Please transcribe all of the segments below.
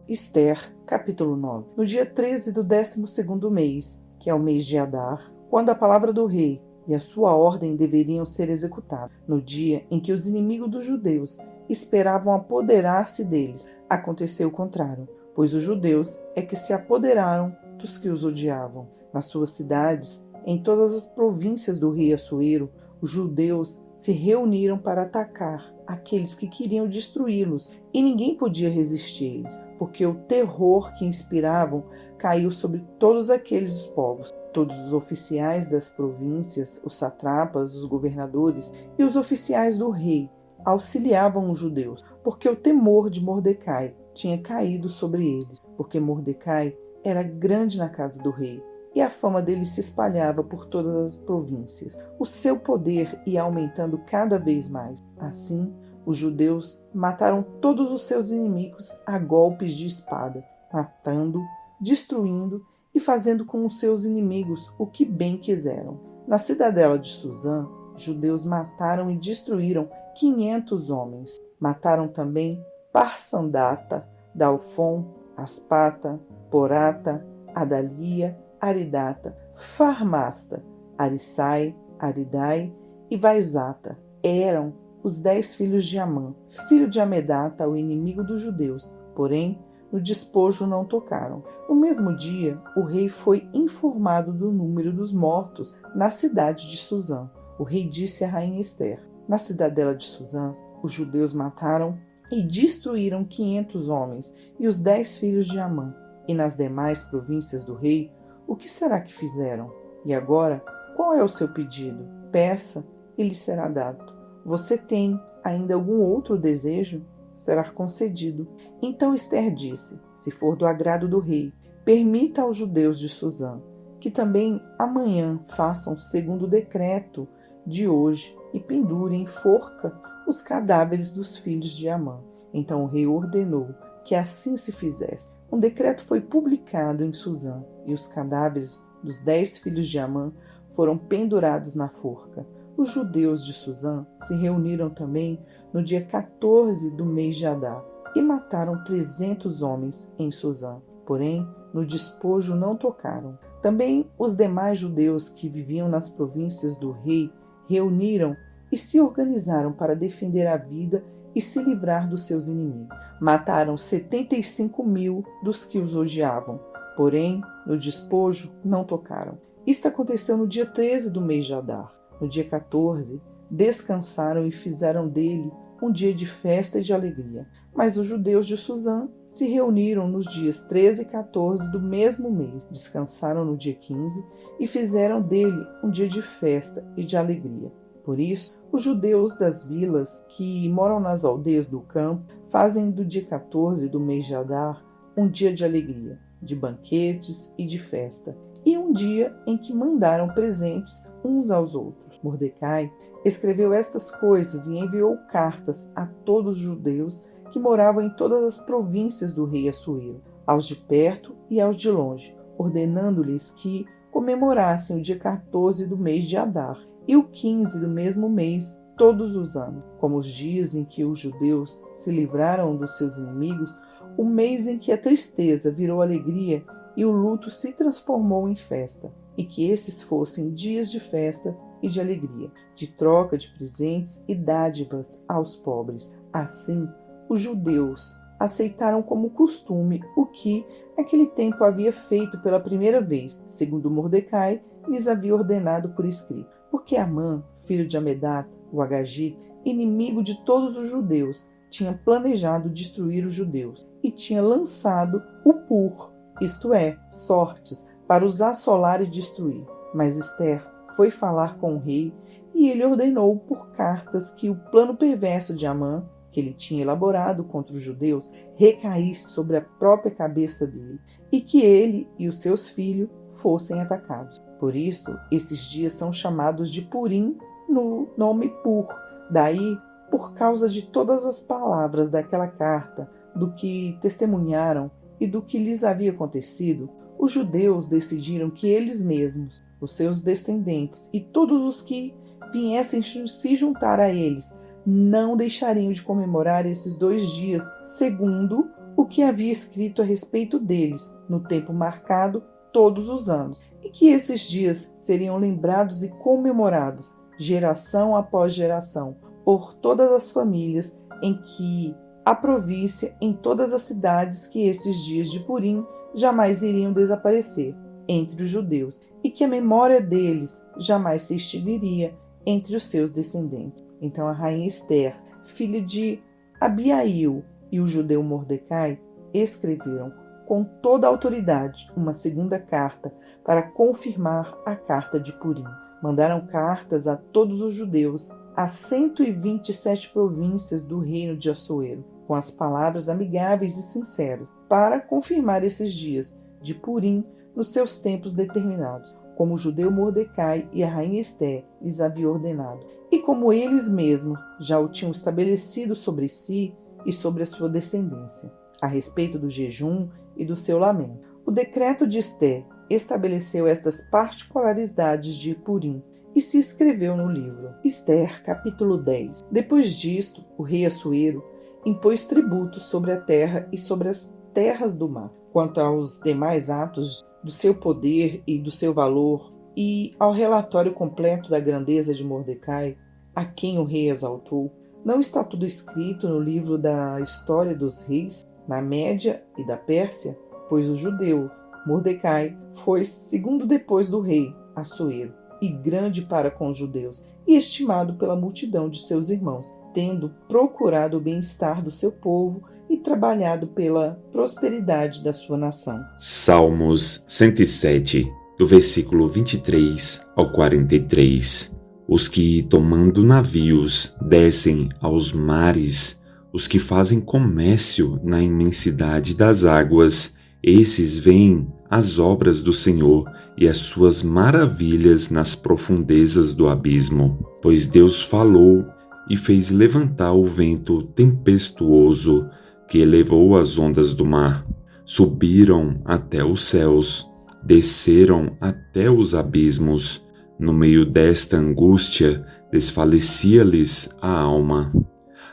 Esther, capítulo 9. No dia 13 do 12º mês, que é o mês de Adar, quando a palavra do rei e a sua ordem deveriam ser executadas, no dia em que os inimigos dos judeus esperavam apoderar-se deles, aconteceu o contrário, pois os judeus é que se apoderaram dos que os odiavam. Nas suas cidades, em todas as províncias do rei Assuero, os judeus se reuniram para atacar aqueles que queriam destruí-los, e ninguém podia resistir-lhes, porque o terror que inspiravam caiu sobre todos aqueles povos. Todos os oficiais das províncias, os satrapas, os governadores e os oficiais do rei auxiliavam os judeus, porque o temor de Mordecai tinha caído sobre eles, porque Mordecai era grande na casa do rei, e a fama dele se espalhava por todas as províncias. O seu poder ia aumentando cada vez mais. Assim, os judeus mataram todos os seus inimigos a golpes de espada, matando, destruindo e fazendo com os seus inimigos o que bem quiseram. Na cidadela de Suzã, os judeus mataram e destruíram 500 homens. Mataram também Parsandata, Dalfon, Aspata, Porata, Adalia, Aridata, Farmasta, Arissai, Aridai e Vaizata. Eram os 10 filhos de Amã, filho de Amedata, o inimigo dos judeus, porém no despojo não tocaram. No mesmo dia, o rei foi informado do número dos mortos na cidade de Suzã. O rei disse à rainha Esther: na cidadela de Suzã, os judeus mataram e destruíram 500 homens e os 10 filhos de Amã. E nas demais províncias do rei, o que será que fizeram? E agora, qual é o seu pedido? Peça e lhe será dado. Você tem ainda algum outro desejo? Será concedido. Então Esther disse: se for do agrado do rei, permita aos judeus de Suzã que também amanhã façam segundo o decreto de hoje e pendurem em forca os cadáveres dos filhos de Amã. Então o rei ordenou que assim se fizesse. Um decreto foi publicado em Suzã, e os cadáveres dos 10 filhos de Amã foram pendurados na forca. Os judeus de Suzã se reuniram também no dia 14 do mês de Adar e mataram 300 homens em Suzã, porém no despojo não tocaram. Também os demais judeus que viviam nas províncias do rei reuniram e se organizaram para defender a vida e se livrar dos seus inimigos. Mataram 75.000 dos que os odiavam, porém, no despojo, não tocaram. Isto aconteceu no dia 13 do mês de Adar. No dia 14, descansaram e fizeram dele um dia de festa e de alegria. Mas os judeus de Suzã se reuniram nos dias 13 e 14 do mesmo mês. Descansaram no dia 15 e fizeram dele um dia de festa e de alegria. Por isso, os judeus das vilas que moram nas aldeias do campo fazem do dia 14 do mês de Adar um dia de alegria, de banquetes e de festa, e um dia em que mandaram presentes uns aos outros. Mordecai escreveu estas coisas e enviou cartas a todos os judeus que moravam em todas as províncias do rei Assuero, aos de perto e aos de longe, ordenando-lhes que comemorassem o dia 14 do mês de Adar e o 15 do mesmo mês todos os anos, como os dias em que os judeus se livraram dos seus inimigos, o mês em que a tristeza virou alegria e o luto se transformou em festa, e que esses fossem dias de festa e de alegria, de troca de presentes e dádivas aos pobres. Assim, os judeus aceitaram como costume o que, naquele tempo, havia feito pela primeira vez, segundo Mordecai lhes havia ordenado por escrito. Porque Amã, filho de Amedata, o Agagite, inimigo de todos os judeus, tinha planejado destruir os judeus e tinha lançado o pur, isto é, sortes, para os assolar e destruir. Mas Esther foi falar com o rei e ele ordenou por cartas que o plano perverso de Amã, que ele tinha elaborado contra os judeus, recaísse sobre a própria cabeça dele e que ele e os seus filhos fossem atacados. Por isso, esses dias são chamados de Purim, no nome Pur. Daí, por causa de todas as palavras daquela carta, do que testemunharam e do que lhes havia acontecido, os judeus decidiram que eles mesmos, os seus descendentes e todos os que viessem se juntar a eles não deixariam de comemorar esses 2 dias, segundo o que havia escrito a respeito deles no tempo marcado todos os anos, e que esses dias seriam lembrados e comemorados, geração após geração, por todas as famílias em que a província, em todas as cidades, que esses dias de Purim jamais iriam desaparecer entre os judeus, e que a memória deles jamais se extinguiria entre os seus descendentes. Então a rainha Esther, filha de Abiail, e o judeu Mordecai escreveram com toda a autoridade uma segunda carta para confirmar a carta de Purim. Mandaram cartas a todos os judeus, a 127 províncias do reino de Assuero, com as palavras amigáveis e sinceras, para confirmar esses dias de Purim nos seus tempos determinados, como o judeu Mordecai e a rainha Esther lhes havia ordenado, e como eles mesmos já o tinham estabelecido sobre si e sobre a sua descendência, a respeito do jejum e do seu lamento. O decreto de Esther estabeleceu estas particularidades de Purim e se escreveu no livro. Esther, capítulo 10. Depois disto, o rei Assuero impôs tributos sobre a terra e sobre as terras do mar. Quanto aos demais atos do seu poder e do seu valor, e ao relatório completo da grandeza de Mordecai, a quem o rei exaltou, não está tudo escrito no livro da história dos reis, na Média e da Pérsia? Pois o judeu Mordecai foi segundo depois do rei Assuero, e grande para com os judeus, e estimado pela multidão de seus irmãos, tendo procurado o bem-estar do seu povo e trabalhado pela prosperidade da sua nação. Salmos 107, do versículo 23 ao 43. Os que, tomando navios, descem aos mares, os que fazem comércio na imensidade das águas, esses veem as obras do Senhor e as suas maravilhas nas profundezas do abismo. Pois Deus falou e fez levantar o vento tempestuoso que elevou as ondas do mar. Subiram até os céus, desceram até os abismos. No meio desta angústia, desfalecia-lhes a alma.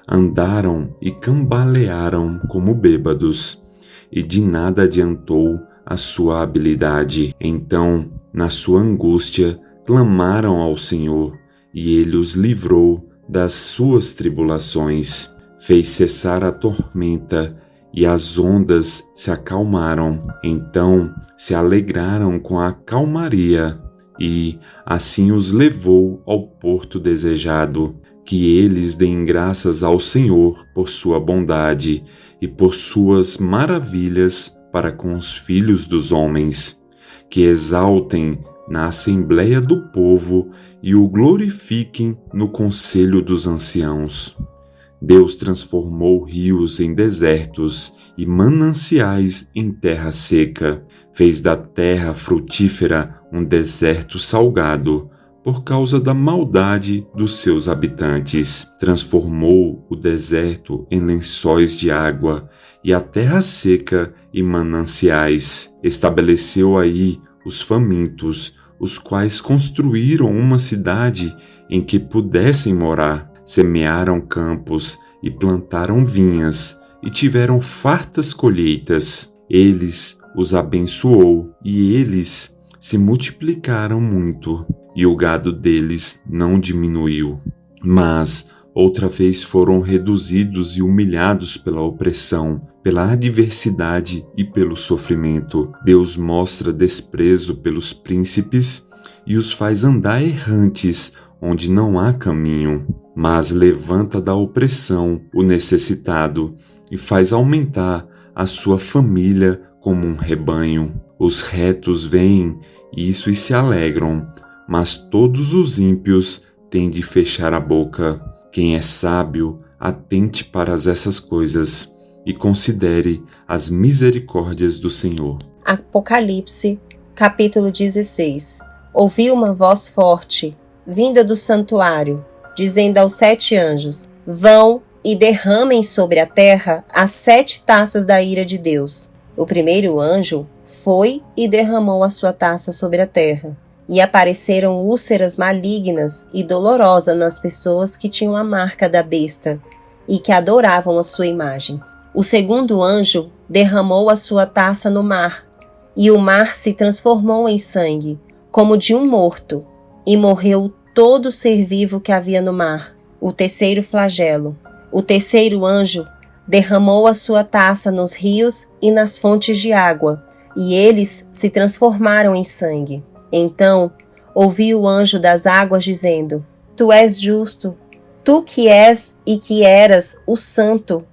Andaram e cambalearam como bêbados, e de nada adiantou a sua habilidade. Então, na sua angústia, clamaram ao Senhor, e ele os livrou das suas tribulações. Fez cessar a tormenta, e as ondas se acalmaram. Então se alegraram com a calmaria, e assim os levou ao porto desejado. Que eles deem graças ao Senhor por sua bondade e por suas maravilhas para com os filhos dos homens. Que exaltem na assembleia do povo e o glorifiquem no conselho dos anciãos. Deus transformou rios em desertos e mananciais em terra seca. Fez da terra frutífera um deserto salgado, por causa da maldade dos seus habitantes. Transformou o deserto em lençóis de água e a terra seca em mananciais. Estabeleceu aí os famintos, os quais construíram uma cidade em que pudessem morar. Semearam campos e plantaram vinhas e tiveram fartas colheitas. Eles os abençoou e eles se multiplicaram muito, e o gado deles não diminuiu. Mas outra vez foram reduzidos e humilhados pela opressão, pela adversidade e pelo sofrimento. Deus mostra desprezo pelos príncipes e os faz andar errantes onde não há caminho. Mas levanta da opressão o necessitado e faz aumentar a sua família como um rebanho. Os retos veem isso e se alegram, mas todos os ímpios têm de fechar a boca. Quem é sábio, atente para essas coisas e considere as misericórdias do Senhor. Apocalipse, capítulo 16. Ouvi uma voz forte, vinda do santuário, dizendo aos 7 anjos: vão e derramem sobre a terra as 7 taças da ira de Deus. O primeiro anjo foi e derramou a sua taça sobre a terra. E apareceram úlceras malignas e dolorosas nas pessoas que tinham a marca da besta e que adoravam a sua imagem. O segundo anjo derramou a sua taça no mar, e o mar se transformou em sangue, como de um morto, e morreu todo ser vivo que havia no mar. O terceiro flagelo. O terceiro anjo derramou a sua taça nos rios e nas fontes de água, e eles se transformaram em sangue. Então ouvi o anjo das águas dizendo: Tu és justo, tu que és e que eras o santo,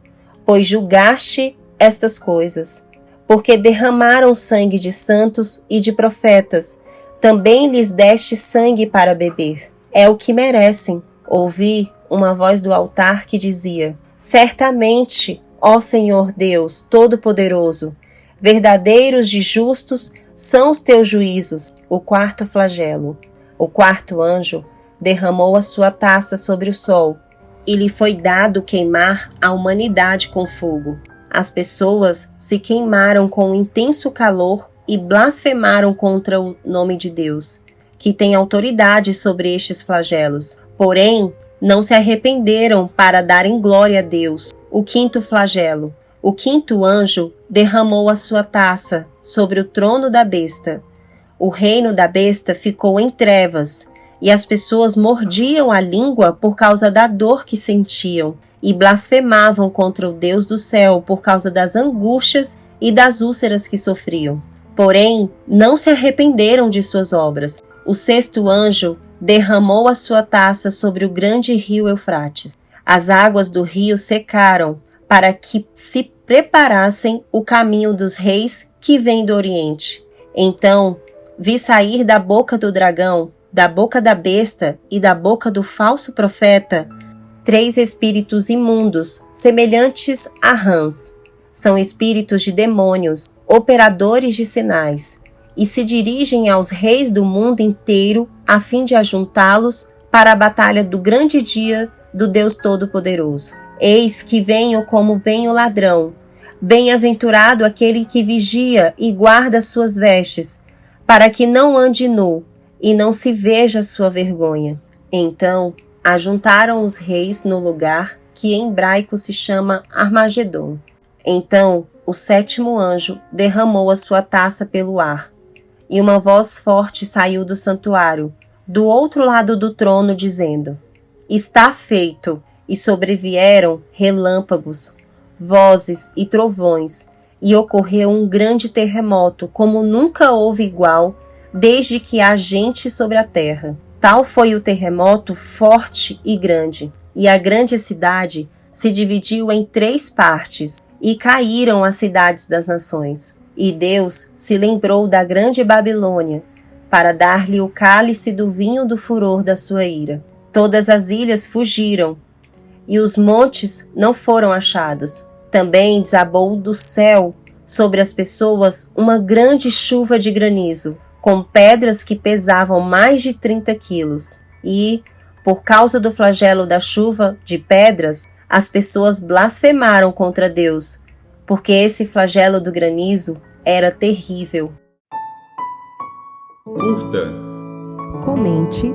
pois julgaste estas coisas. Porque derramaram sangue de santos e de profetas, também lhes deste sangue para beber. É o que merecem. Ouvi uma voz do altar que dizia: Certamente, ó Senhor Deus Todo-Poderoso, verdadeiros e justos são os teus juízos. O quarto flagelo. O quarto anjo derramou a sua taça sobre o sol, e lhe foi dado queimar a humanidade com fogo. As pessoas se queimaram com um intenso calor e blasfemaram contra o nome de Deus, que tem autoridade sobre estes flagelos. Porém, não se arrependeram para darem glória a Deus. O quinto flagelo. O quinto anjo derramou a sua taça sobre o trono da besta. O reino da besta ficou em trevas, e as pessoas mordiam a língua por causa da dor que sentiam, e blasfemavam contra o Deus do céu por causa das angústias e das úlceras que sofriam. Porém, não se arrependeram de suas obras. O sexto anjo derramou a sua taça sobre o grande rio Eufrates. As águas do rio secaram, para que se preparassem o caminho dos reis que vêm do Oriente. Então vi sair da boca do dragão, da boca da besta e da boca do falso profeta 3 espíritos imundos, semelhantes a rãs. São espíritos de demônios, operadores de sinais, e se dirigem aos reis do mundo inteiro a fim de ajuntá-los para a batalha do grande dia do Deus Todo-Poderoso. Eis que venho como vem o ladrão. Bem-aventurado aquele que vigia e guarda suas vestes, para que não ande nu e não se veja sua vergonha. Então ajuntaram os reis no lugar que em hebraico se chama Armagedon. Então o sétimo anjo derramou a sua taça pelo ar, e uma voz forte saiu do santuário, do outro lado do trono, dizendo: Está feito. E sobrevieram relâmpagos, vozes e trovões, e ocorreu um grande terremoto, como nunca houve igual, desde que há gente sobre a terra. Tal foi o terremoto forte e grande, e a grande cidade se dividiu em 3 partes, e caíram as cidades das nações. E Deus se lembrou da grande Babilônia, para dar-lhe o cálice do vinho do furor da sua ira. Todas as ilhas fugiram, e os montes não foram achados. Também desabou do céu sobre as pessoas uma grande chuva de granizo, com pedras que pesavam mais de 30 quilos. E, por causa do flagelo da chuva de pedras, as pessoas blasfemaram contra Deus, porque esse flagelo do granizo era terrível. Curta, comente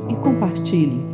e compartilhe.